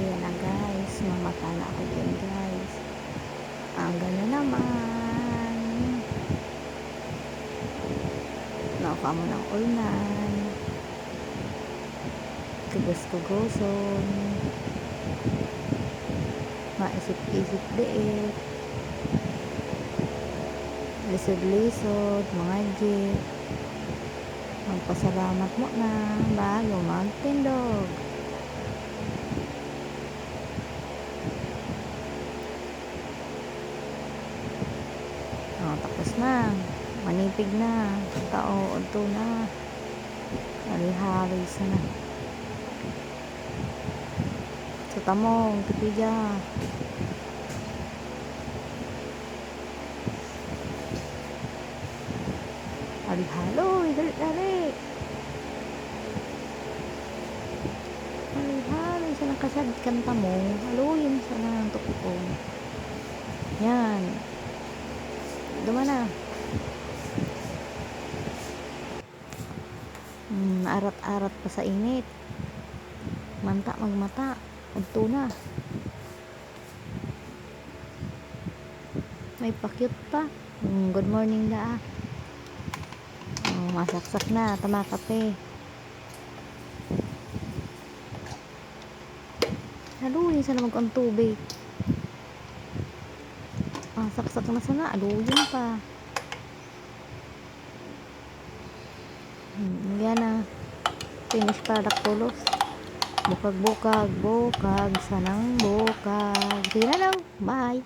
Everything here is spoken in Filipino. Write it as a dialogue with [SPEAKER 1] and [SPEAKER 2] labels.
[SPEAKER 1] Ayan na guys, mamata na ako dyan guys. Ang ganda naman. Nauka mo ng ulnan. Kugos-kugoson. Maisip-isip diit. Lisod-lisod, mga jeep. Magpasalamat mo na bago magtindog. Tapos na. Manipig na. Tao, unto na. Hari-haris na. Sa tamong, tipidya. Hari-haloy, dali-dali. Hari-haloy, sa nakasadit kanta mo. Haluyin sa nang tukong. Yan. Duma na. Arat-arat pa sa init. Manta magmata. Udto na. May pakyut pa. Good morning da. Masaksak na. Tama kape. Haluin sana mag-on tubig. Saksak na sana. Haluin pa. Yan na. Finish product tulos. Bukag-bukag. Bukag. Sanang bukag. Sige na lang. Bye.